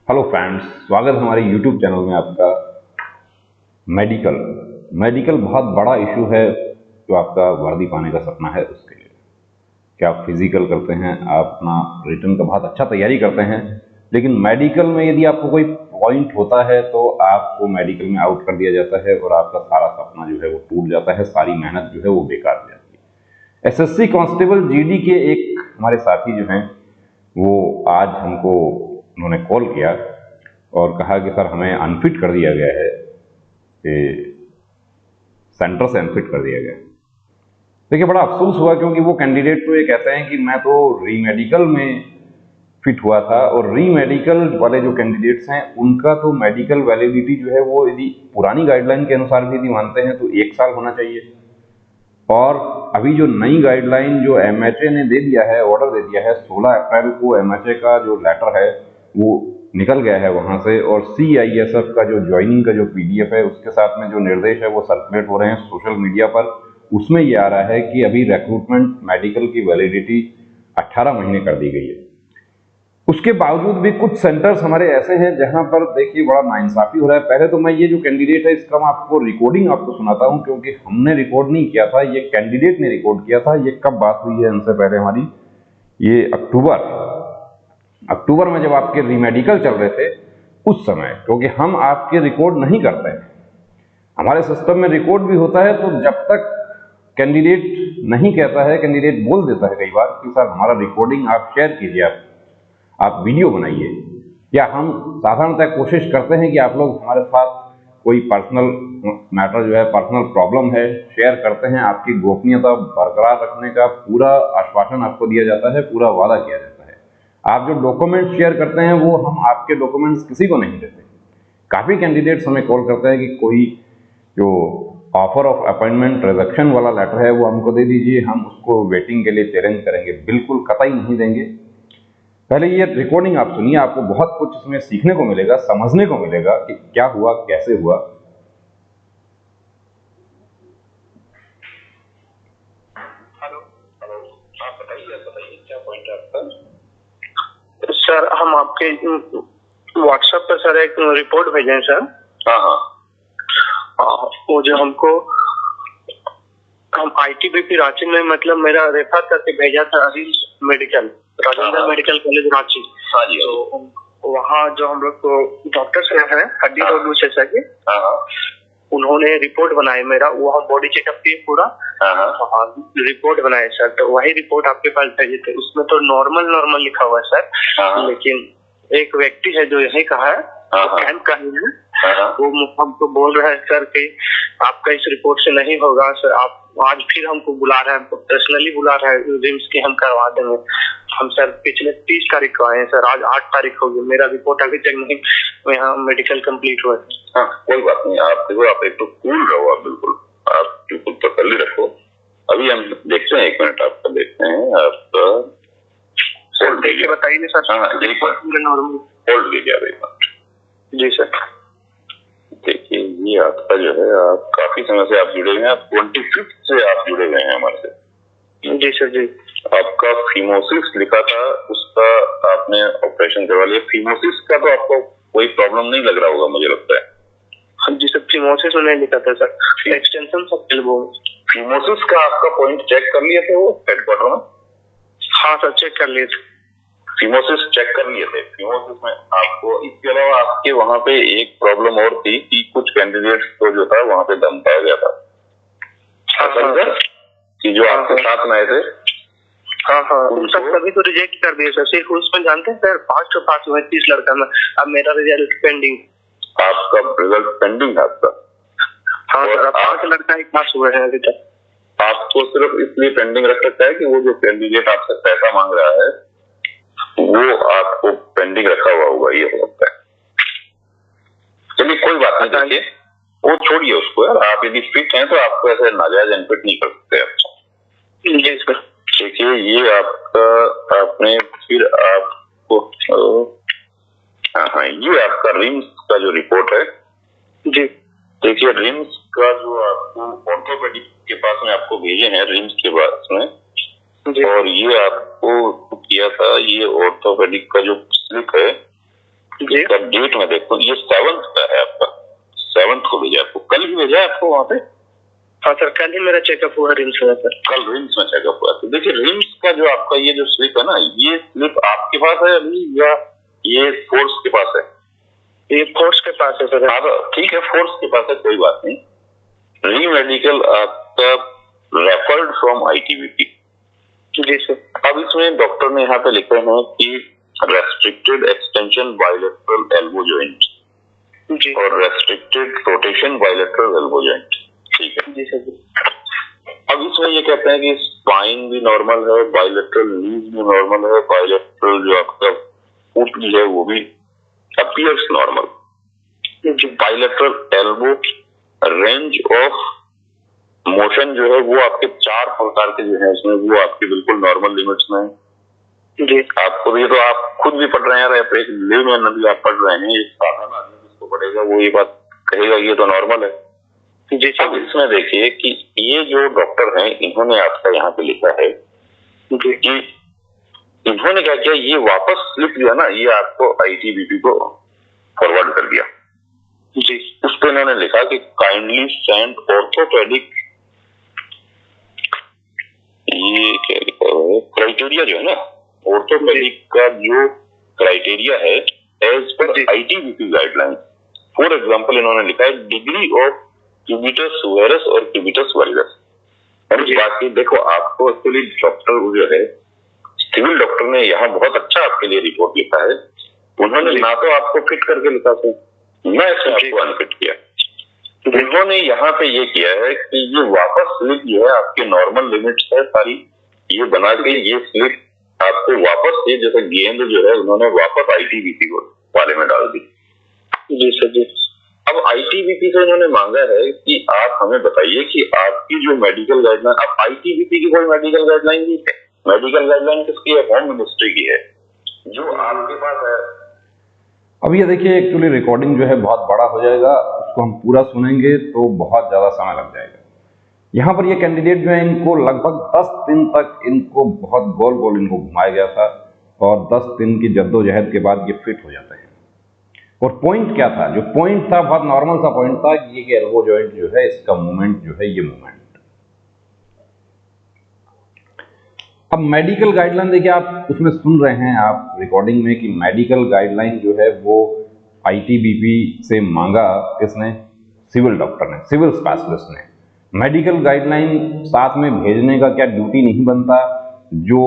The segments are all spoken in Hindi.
हेलो फ्रेंड्स, स्वागत है हमारे यूट्यूब चैनल में आपका। मेडिकल मेडिकल बहुत बड़ा इशू है। जो आपका वर्दी पाने का सपना है उसके लिए क्या आप फिजिकल करते हैं, आप अपना रिटर्न का बहुत अच्छा तैयारी करते हैं, लेकिन मेडिकल में यदि आपको कोई पॉइंट होता है तो आपको मेडिकल में आउट कर दिया जाता है और आपका सारा सपना जो है वो टूट जाता है, सारी मेहनत जो है वो बेकार हो जाती है। एसएससी कांस्टेबल जीडी के एक हमारे साथी जो हैं वो आज हमको उन्होंने कॉल किया और कहा कि सर हमें अनफिट कर दिया गया है, कि सेंटर से अनफिट कर दिया गया। देखिए, बड़ा अफसोस हुआ क्योंकि वो कैंडिडेट तो ये कहते हैं कि मैं तो री मेडिकल में फिट हुआ था, और री मेडिकल वाले जो कैंडिडेट्स हैं उनका तो मेडिकल वैलिडिटी जो है वो यदि पुरानी गाइडलाइन के अनुसार भी यदि मानते हैं तो 1 साल होना चाहिए। और अभी जो नई गाइडलाइन जो एमएचए ने दे दिया है, ऑर्डर दे दिया है, 16 अप्रैल को एमएचए का जो लेटर है वो निकल गया है वहां से, और सीआईएसएफ का जो ज्वाइनिंग का जो पीडीएफ है उसके साथ में जो निर्देश है वो सर्कुलेट हो रहे हैं सोशल मीडिया पर। उसमें ये आ रहा है कि अभी रिक्रूटमेंट मेडिकल की वैलिडिटी 18 महीने कर दी गई है। उसके बावजूद भी कुछ सेंटर्स हमारे ऐसे हैं जहां पर देखिए बड़ा नाइंसाफी हो रहा है। पहले तो मैं ये जो कैंडिडेट है इसका मैं आपको रिकॉर्डिंग आपको सुनाता हूं, क्योंकि हमने रिकॉर्ड नहीं किया था, ये कैंडिडेट ने रिकॉर्ड किया था। ये कब बात हुई है इनसे पहले हमारी, ये अक्टूबर में जब आपके रीमेडिकल चल रहे थे उस समय, क्योंकि हम आपके रिकॉर्ड नहीं करते हैं, हमारे सिस्टम में रिकॉर्ड भी होता है। तो जब तक कैंडिडेट नहीं कहता है, कैंडिडेट बोल देता है कई बार कि सर हमारा रिकॉर्डिंग आप शेयर कीजिए, आप वीडियो बनाइए, या हम साधारणतः कोशिश करते हैं कि आप लोग हमारे साथ कोई पर्सनल मैटर जो है, पर्सनल प्रॉब्लम है, शेयर करते हैं। आपकी गोपनीयता बरकरार रखने का पूरा आश्वासन आपको दिया जाता है, पूरा वादा किया जाता है। आप जो डॉक्यूमेंट शेयर करते हैं वो हम आपके डॉक्यूमेंट्स किसी को नहीं देते। काफ़ी कैंडिडेट्स हमें कॉल करते हैं कि कोई जो ऑफर ऑफ अपॉइंटमेंट रिजेक्शन वाला लेटर है वो हमको दे दीजिए, हम उसको वेटिंग के लिए चैलेंज करेंगे। बिल्कुल कतई नहीं देंगे। पहले ये रिकॉर्डिंग आप सुनिए, आपको बहुत कुछ इसमें सीखने को मिलेगा, समझने को मिलेगा कि क्या हुआ, कैसे हुआ। हेलो हेलो, आप बताइए क्या पॉइंट है आपका? सर हम आपके व्हाट्सएप पर सर एक रिपोर्ट भेजे हैं सर। हाँ, वो जो हमको हम आईटीबीपी रांची में, मतलब मेरा रेफर करके भेजा था Aziz medical, Rajendra medical college Ranchi. हाँ जी। तो वहाँ जो हम लोग को डॉक्टर साहब हैं हड्डी रोग विशेषज्ञ के, उन्होंने रिपोर्ट बनाई मेरा, वो हम बॉडी चेकअप किए पूरा। रिपोर्ट बनाए सर, तो वही रिपोर्ट आपके पास भेजे थे। उसमें तो नॉर्मल लिखा हुआ है सर, लेकिन एक व्यक्ति है जो यही कहा है, कैंप का ही है, वो हमको बोल रहा है सर कि आपका इस रिपोर्ट से नहीं होगा सर। आप आज फिर हमको बुला रहे हैं, पर्सनली बुला रहे हैं रिम्स की, हम करवा देंगे। हम सर पिछले 30 तारीख को आए हैं सर, आज 8 तारीख हो गई, मेरा रिपोर्ट अभी तक नहीं यहाँ मेडिकल कंप्लीट हुआ है। हाँ, कोई बात नहीं। आप देखो, आप एक तो कूल रहो, आप बिल्कुल तसल्ली रखो। अभी हम देखते हैं, 1 मिनट आपका देखते हैं। आपका होल्ड देखिए, बताइए सर। हाँ, होल्ड कीजिए आप 1 मिनट। जी सर। देखिए, ये आपका जो है, आप काफी समय से आप जुड़े हुए हैं, आप 25 से आप जुड़े हुए हैं हमारे से। जी सर जी। आपका फीमोसिस लिखा था, उसका आपने ऑपरेशन करवा लिया। फीमोसिस का तो आपको कोई प्रॉब्लम नहीं लग रहा होगा, मुझे लगता है। हाँ जी सर, फीमोसिस में नहीं लिखा था सर, एक्सटेंशन सब एल्बो। फीमोसिस का आपका पॉइंट चेक कर लिए थे वो हेडक्वार्टर में? हाँ सर, चेक कर लिए थे। फीमोसिस चेक कर लिए थे। फीमोसिस में आपको, इसके अलावा आपके वहां पे एक प्रॉब्लम और थी कि कुछ कैंडिडेट्स को जो था वहां पे दम पाया गया था। कि जो आपके साथ में आए थे, हाँ, उन सब सभी तो रिजेक्ट कर दिए सर। सिर्फ उसमें जानते हैं सर, 5 तो पास हुए 30 लड़का में। अब मेरा रिजल्ट पेंडिंग। आपका रिजल्ट पेंडिंग है आपका? हाँ सर, 5 लड़का ही पास हुए हैं अभी तक। आपको सिर्फ इसलिए पेंडिंग रख सकता है कि वो जो कैंडिडेट आपसे पैसा मांग रहा है वो आपको पेंडिंग रखा हुआ होगा, ये हो सकता है। चलिए, कोई बात नहीं, देखिए वो छोड़िए उसको यार। आप यदि फिट हैं तो आपको ऐसे नाजायज अनफिट नहीं कर सकते आप। जी सर। देखिए, ये आपका, आपने फिर आपको हाँ, ये आपका रिम्स का जो रिपोर्ट है जी। देखिए, रिम्स का जो आपको ऑर्थोपेडिक के पास में आपको भेजे हैं, रिम्स के पास में, और ये आपको किया था, ये ऑर्थोपेडिक का जो स्लिप है जी इसका डेट में देखो, ये 7th का है आपका, 7th को भेजा आपको, कल ही भेजा है आपको वहां पे। हाँ सर, कल ही मेरा चेकअप हुआ रिम्स में सर। कल रिम्स में चेकअप हुआ। तो देखिए रिम्स का जो आपका ये जो स्लिप है ना, ये स्लिप आपके पास है अभी या ये फोर्स के पास है? ये फोर्स के पास है सर। हाँ ठीक है, फोर्स के पास है, कोई बात नहीं। री मेडिकल आपका रेफर्ड फ्रॉम ITBP। जी सर। अब इसमें डॉक्टर ने यहाँ पे लिखे हैं कि restricted extension bilateral elbow joint जी और restricted rotation bilateral elbow joint, ठीक है जी सर। अब इसमें ये कहते हैं कि स्पाइन भी नॉर्मल है, बायलेटरल नीज भी नॉर्मल है, बायलेटरल जो आपका फुट भी है वो भी appears normal. Bilateral elbow range of motion जो है वो आपके 4 प्रकार के जो है उसमें वो आपके बिल्कुल नॉर्मल लिमिट्स में है। जी आपको ये तो आप खुद भी पढ़ रहे हैं, एक लेमैन अभी आप पढ़ रहे हैं, एक साधारण आदमी जिसको पढ़ेगा वो ये बात कहेगा ये तो नॉर्मल है। जी अब इसमें देखिए कि ये जो डॉक्टर हैं इन्होंने आपका यहाँ पे लिखा है कि इन्होंने क्या किया, ये वापस स्लिप जो है ना ये आपको ITBP को फॉरवर्ड कर दिया। जी उस पर इन्होंने लिखा कि काइंडली सेंड ऑर्थोपेडिक, ये क्या लिखा है, क्राइटेरिया जो है ना ऑर्थोपेडिक का जो क्राइटेरिया है as per ITBP guideline. For example इन्होंने लिखा है डिग्री ऑफ क्यूबिटस वेरस और क्यूबिटस वाइरस। बाकी देखो आपको एक्चुअली डॉक्टर जो है सिविल डॉक्टर ने यहाँ बहुत अच्छा आपके लिए रिपोर्ट लिखा है। उन्होंने ना तो आपको फिट करके लिखा था, ना इसमें आपको अनफिट किया। उन्होंने यहाँ पे ये किया है कि ये वापस स्लिप जो है आपके नॉर्मल लिमिट्स है सारी, ये बना के ये स्लिप आपको वापस ये जैसे गेंद जो है उन्होंने वापस ITBP को वाले में डाल दी। जी सर। जी अब ITBP से उन्होंने मांगा है कि आप हमें बताइए कि आपकी जो मेडिकल गाइडलाइन, अब ITBP की कोई मेडिकल गाइडलाइन नहीं है, मेडिकल गाइडलाइन किसकी है, होम मिनिस्ट्री की है, जो आपके पास है। अब ये देखिए एक्चुअली रिकॉर्डिंग जो है बहुत बड़ा हो जाएगा, उसको हम पूरा सुनेंगे तो बहुत ज़्यादा समय लग जाएगा। यहाँ पर ये कैंडिडेट जो है इनको लगभग 10 दिन तक इनको बहुत गोल गोल इनको घुमाया गया था और 10 दिन की जद्दोजहद के बाद ये फिट हो जाते हैं। और पॉइंट क्या था, जो पॉइंट था बहुत नॉर्मल सा पॉइंट था कि ये एल्बो जॉइंट जो है इसका मूवमेंट जो है ये मूवमेंट। अब मेडिकल गाइडलाइन देखिए आप उसमें सुन रहे हैं आप रिकॉर्डिंग में कि मेडिकल गाइडलाइन जो है वो ITBP से मांगा किसने, सिविल डॉक्टर ने, सिविल स्पेशलिस्ट ने। मेडिकल गाइडलाइन साथ में भेजने का क्या ड्यूटी नहीं बनता, जो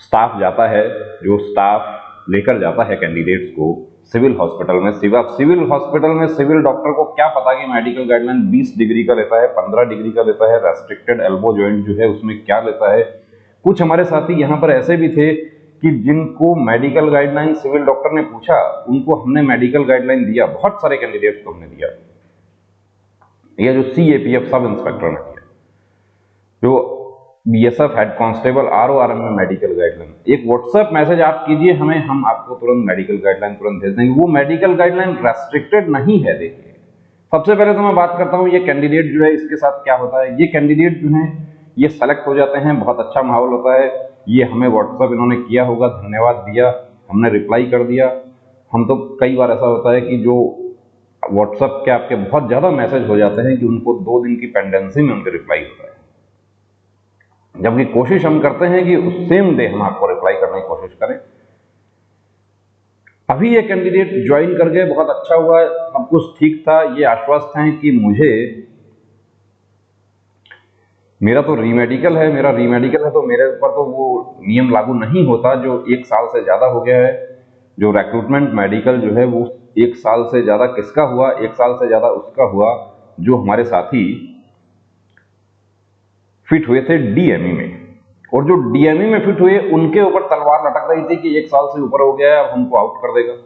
स्टाफ जाता है, जो स्टाफ लेकर जाता है कैंडिडेट्स को सिविल हॉस्पिटल में, सिविल हॉस्पिटल में सिविल डॉक्टर को क्या पता कि मेडिकल गाइडलाइन 20 डिग्री का लेता है, 15 डिग्री का लेता है, रेस्ट्रिक्टेड एल्बो जॉइंट जो है उसमें क्या लेता है। कुछ हमारे साथी यहाँ पर ऐसे भी थे कि जिनको मेडिकल गाइडलाइन सिविल डॉक्टर ने पूछा, उनको हमने मेडिकल गाइडलाइन दिया, बहुत सारे कैंडिडेट्स को हमने दिया। यह जो CAPF सब इंस्पेक्टर ने दिया, जो BSF हेड कांस्टेबल RORM में मेडिकल गाइडलाइन, एक व्हाट्सएप मैसेज आप कीजिए हमें, हम आपको तुरंत मेडिकल गाइडलाइन तुरंत भेज देंगे। वो मेडिकल गाइडलाइन रेस्ट्रिक्टेड नहीं है। देखिए सबसे पहले तो मैं बात करता हूँ ये कैंडिडेट जो है इसके साथ क्या होता है। ये कैंडिडेट जो है ये सेलेक्ट हो जाते हैं, बहुत अच्छा माहौल होता है, ये हमें व्हाट्सएप इन्होंने किया होगा, धन्यवाद दिया, हमने रिप्लाई कर दिया। हम तो कई बार ऐसा होता है कि जो व्हाट्सएप के आपके बहुत ज़्यादा मैसेज हो जाते हैं कि उनको 2 दिन की पेंडेंसी में उनके रिप्लाई होता है, जबकि कोशिश हम करते हैं कि उस सेम डे हम आपको रिप्लाई करने की कोशिश करें। अभी ये कैंडिडेट ज्वाइन कर गए, बहुत अच्छा हुआ, सब कुछ ठीक था, ये आश्वस्त हैं कि मेरा तो रीमेडिकल है, तो मेरे ऊपर तो वो नियम लागू नहीं होता जो 1 साल से ज़्यादा हो गया है। जो रिक्रूटमेंट मेडिकल जो है वो 1 साल से ज़्यादा किसका हुआ, 1 साल से ज़्यादा उसका हुआ जो हमारे साथी फिट हुए थे DME में, और जो DME में फिट हुए उनके ऊपर तलवार लटक रही थी कि 1 साल से ऊपर हो गया है, अब हमको आउट कर देगा,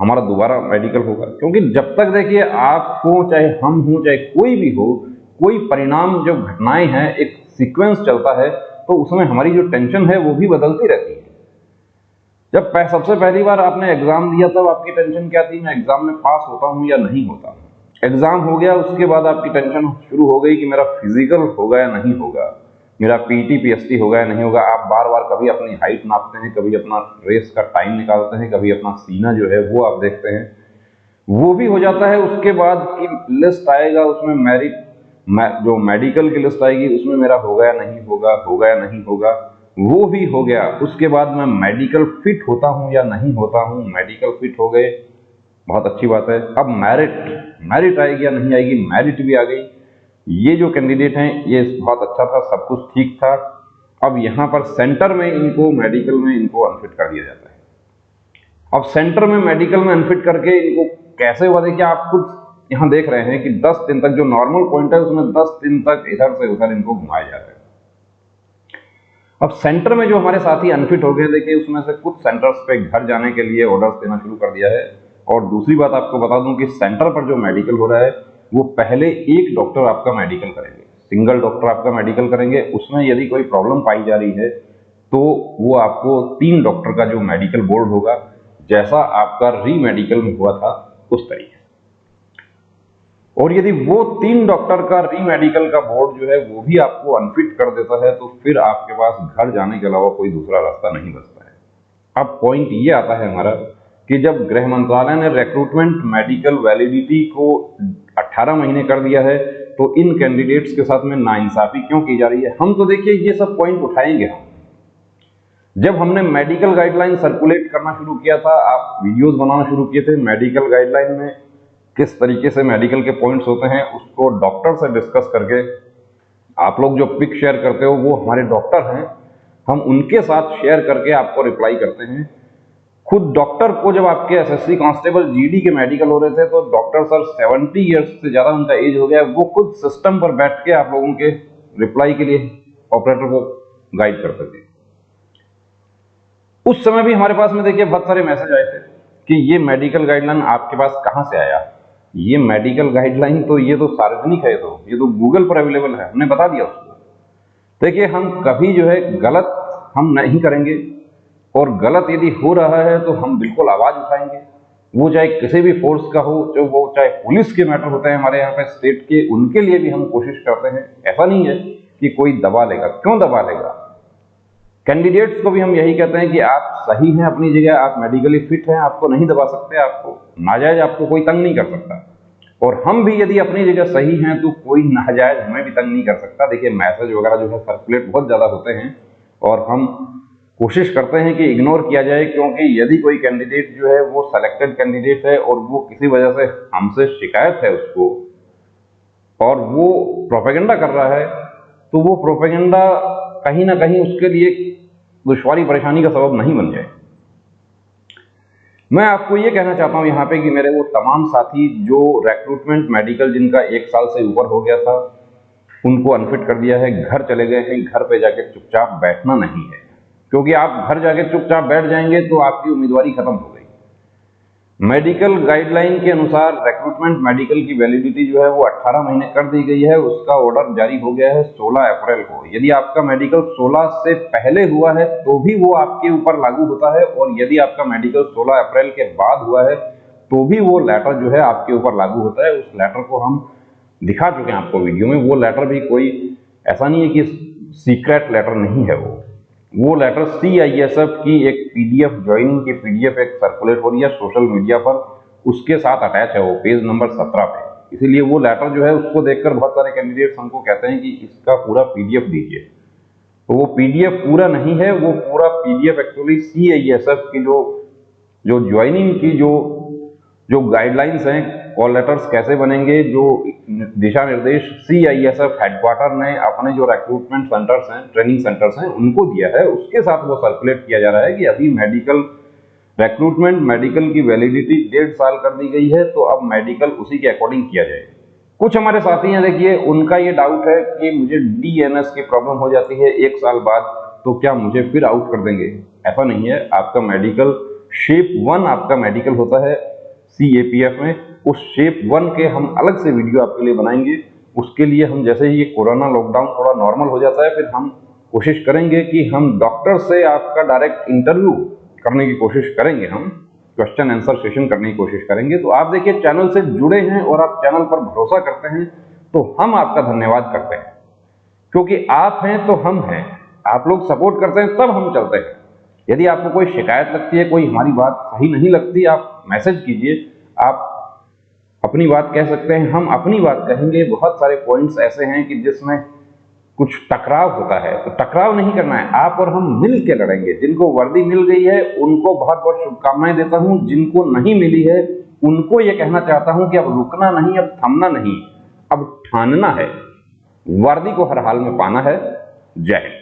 हमारा दोबारा मेडिकल होगा। क्योंकि जब तक देखिए आप हो, चाहे हम हो, चाहे कोई भी हो, कोई परिणाम, जो घटनाएं हैं एक सीक्वेंस चलता है, तो उसमें हमारी जो टेंशन है वो भी बदलती रहती है। जब सबसे पहली बार आपने एग्जाम दिया तब आपकी टेंशन क्या थी, मैं एग्जाम में पास होता हूं या नहीं होता। एग्जाम हो गया, उसके बाद आपकी टेंशन शुरू हो गई कि मेरा फिजिकल होगा या नहीं होगा, मेरा पीटी पीएसटी होगा या नहीं होगा। आप बार बार कभी अपनी हाइट नापते हैं, कभी अपना रेस का टाइम निकालते हैं, कभी अपना सीना जो है वो आप देखते हैं, वो भी हो जाता है। उसके बाद की लिस्ट आएगा, उसमें जो मेडिकल की लिस्ट आएगी उसमें मेरा होगा या नहीं होगा, होगा या नहीं होगा, वो भी हो गया। उसके बाद मैं मेडिकल फिट होता हूं या नहीं होता हूं। मेडिकल फिट हो गए, बहुत अच्छी बात है। अब मेरिट आएगी या नहीं आएगी, मेरिट भी आ गई। ये जो कैंडिडेट हैं ये बहुत अच्छा था, सब कुछ ठीक था। अब यहाँ पर सेंटर में इनको मेडिकल में इनको अनफिट कर दिया जाता है। अब सेंटर में मेडिकल में अनफिट करके इनको कैसे हुआ, देखिए आप खुद यहाँ देख रहे हैं कि 10 दिन तक जो नॉर्मल पॉइंट है उसमें 10 दिन तक इधर से उधर इनको घुमाया जा रहा है। अब सेंटर में जो हमारे साथी अनफिट हो गए, देखिए उसमें से कुछ सेंटर्स पे घर जाने के लिए ऑर्डर्स देना शुरू कर दिया है। और दूसरी बात आपको बता दूं कि सेंटर पर जो मेडिकल हो रहा है वो पहले एक डॉक्टर आपका मेडिकल करेंगे, सिंगल डॉक्टर आपका मेडिकल करेंगे। उसमें यदि कोई प्रॉब्लम पाई जा रही है तो वो आपको 3 डॉक्टर का जो मेडिकल बोर्ड होगा, जैसा आपका री मेडिकल में हुआ था उस तरीके से। और यदि वो 3 डॉक्टर का री मेडिकल का बोर्ड जो है वो भी आपको अनफिट कर देता है तो फिर आपके पास घर जाने के अलावा कोई दूसरा रास्ता नहीं बचता है। अब पॉइंट ये आता है हमारा कि जब गृह मंत्रालय ने रिक्रूटमेंट मेडिकल वैलिडिटी को 18 महीने कर दिया है तो इन कैंडिडेट्स के साथ में नाइंसाफी क्यों की जा रही है। हम तो देखिए ये सब पॉइंट उठाएंगे हम। जब हमने मेडिकल गाइडलाइन सर्कुलेट करना शुरू किया था, आप वीडियोस बनाना शुरू किए थे, मेडिकल गाइडलाइन में किस तरीके से मेडिकल के पॉइंट्स होते हैं उसको डॉक्टर से डिस्कस करके, आप लोग जो पिक शेयर करते हो वो हमारे डॉक्टर हैं, हम उनके साथ शेयर करके आपको रिप्लाई करते हैं। खुद डॉक्टर को जब आपके एसएससी कांस्टेबल जीडी के मेडिकल हो रहे थे तो डॉक्टर सर 70 ईयर्स से ज्यादा उनका एज हो गया, वो खुद सिस्टम पर बैठ के आप लोगों के रिप्लाई के लिए ऑपरेटर को गाइड करते थे। उस समय भी हमारे पास में देखिए बहुत सारे मैसेज आए थे कि ये मेडिकल गाइडलाइन आपके पास कहां से आया। ये मेडिकल गाइडलाइन तो ये तो सार्वजनिक है, ये तो गूगल पर अवेलेबल है, हमने बता दिया उसको। देखिए हम कभी जो है गलत हम नहीं करेंगे, और गलत यदि हो रहा है तो हम बिल्कुल आवाज उठाएंगे, वो चाहे किसी भी फोर्स का हो, जो वो चाहे पुलिस के मैटर होते हैं हमारे यहाँ पे स्टेट के, उनके लिए भी हम कोशिश करते हैं। ऐसा नहीं है कि कोई दबा लेगा, क्यों दबा लेगा। कैंडिडेट्स को भी हम यही कहते हैं कि आप सही हैं अपनी जगह, आप मेडिकली फिट हैं, आपको नहीं दबा सकते, आपको नाजायज आपको कोई तंग नहीं कर सकता। और हम भी यदि अपनी जगह सही हैं तो कोई नाजायज हमें भी तंग नहीं कर सकता। देखिए मैसेज वगैरह जो है सर्कुलेट बहुत ज्यादा होते हैं और हम कोशिश करते हैं कि इग्नोर किया जाए, क्योंकि यदि कोई कैंडिडेट जो है वो सेलेक्टेड कैंडिडेट है और वो किसी वजह से हमसे शिकायत है उसको और वो प्रोपेगेंडा कर रहा है, तो वो प्रोपेगेंडा कहीं ना कहीं उसके लिए दुश्वारी परेशानी का सबब नहीं बन जाए। मैं आपको ये कहना चाहता हूं यहाँ पे कि मेरे वो तमाम साथी जो रिक्रूटमेंट मेडिकल जिनका 1 साल से ऊपर हो गया था, उनको अनफिट कर दिया है, घर चले गए हैं। घर पे जाके चुपचाप बैठना नहीं है, क्योंकि आप घर जाके चुपचाप बैठ जाएंगे तो आपकी उम्मीदवारी खत्म हो गई। मेडिकल गाइडलाइन के अनुसार रिक्रूटमेंट मेडिकल की वैलिडिटी जो है वो 18 महीने कर दी गई है। उसका ऑर्डर जारी हो गया है 16 अप्रैल को। यदि आपका मेडिकल 16 से पहले हुआ है तो भी वो आपके ऊपर लागू होता है, और यदि आपका मेडिकल 16 अप्रैल के बाद हुआ है तो भी वो लेटर जो है आपके ऊपर लागू होता है। उस लेटर को हम दिखा चुके हैं आपको वीडियो में। वो लेटर भी कोई ऐसा नहीं है कि सीक्रेट लेटर नहीं है, वो लेटर CISF की एक PDF ज्वाइनिंग की PDF एक सर्कुलेट हो रही है सोशल मीडिया पर, उसके साथ अटैच है, वो पेज नंबर 17 पे। इसीलिए वो लेटर जो है उसको देखकर बहुत सारे कैंडिडेट्स हमको कहते हैं कि इसका पूरा PDF दीजिए, तो वो PDF पूरा नहीं है, वो पूरा PDF एक्चुअली CISF की जो ज्वाइनिंग की जो गाइडलाइंस हैं, कॉल लेटर्स कैसे बनेंगे, जो दिशा निर्देश CISF हेडक्वार्टर ने अपने जो रिक्रूटमेंट सेंटर्स हैं, ट्रेनिंग सेंटर्स हैं, उनको दिया है, उसके साथ वो सर्कुलेट किया जा रहा है कि अभी रिक्रूटमेंट मेडिकल की वैलिडिटी 1.5 साल कर दी गई है, तो अब मेडिकल उसी के अकॉर्डिंग किया जाए। कुछ हमारे साथी हैं, देखिए उनका ये डाउट है कि मुझे DNS की प्रॉब्लम हो जाती है 1 साल बाद, तो क्या मुझे फिर आउट कर देंगे। ऐसा नहीं है, आपका मेडिकल शेप 1 आपका मेडिकल होता है CAPF में, उस शेप 1 के हम अलग से वीडियो आपके लिए बनाएंगे। उसके लिए हम जैसे ही ये कोरोना लॉकडाउन थोड़ा नॉर्मल हो जाता है, फिर हम कोशिश करेंगे कि हम डॉक्टर से आपका डायरेक्ट इंटरव्यू करने की कोशिश करेंगे, हम क्वेश्चन आंसर सेशन करने की कोशिश करेंगे। तो आप देखिए चैनल से जुड़े हैं और आप चैनल पर भरोसा करते हैं, तो हम आपका धन्यवाद करते हैं। क्योंकि आप हैं तो हम हैं, आप लोग सपोर्ट करते हैं तब हम चलते हैं। यदि आपको कोई शिकायत लगती है, कोई हमारी बात सही नहीं लगती, आप मैसेज कीजिए, आप अपनी बात कह सकते हैं, हम अपनी बात कहेंगे। बहुत सारे पॉइंट्स ऐसे हैं कि जिसमें कुछ टकराव होता है, तो टकराव नहीं करना है, आप और हम मिल के लड़ेंगे। जिनको वर्दी मिल गई है उनको बहुत बहुत शुभकामनाएं देता हूं, जिनको नहीं मिली है उनको ये कहना चाहता हूं कि अब रुकना नहीं, अब थमना नहीं, अब ठानना है, वर्दी को हर हाल में पाना है। जय हिंद।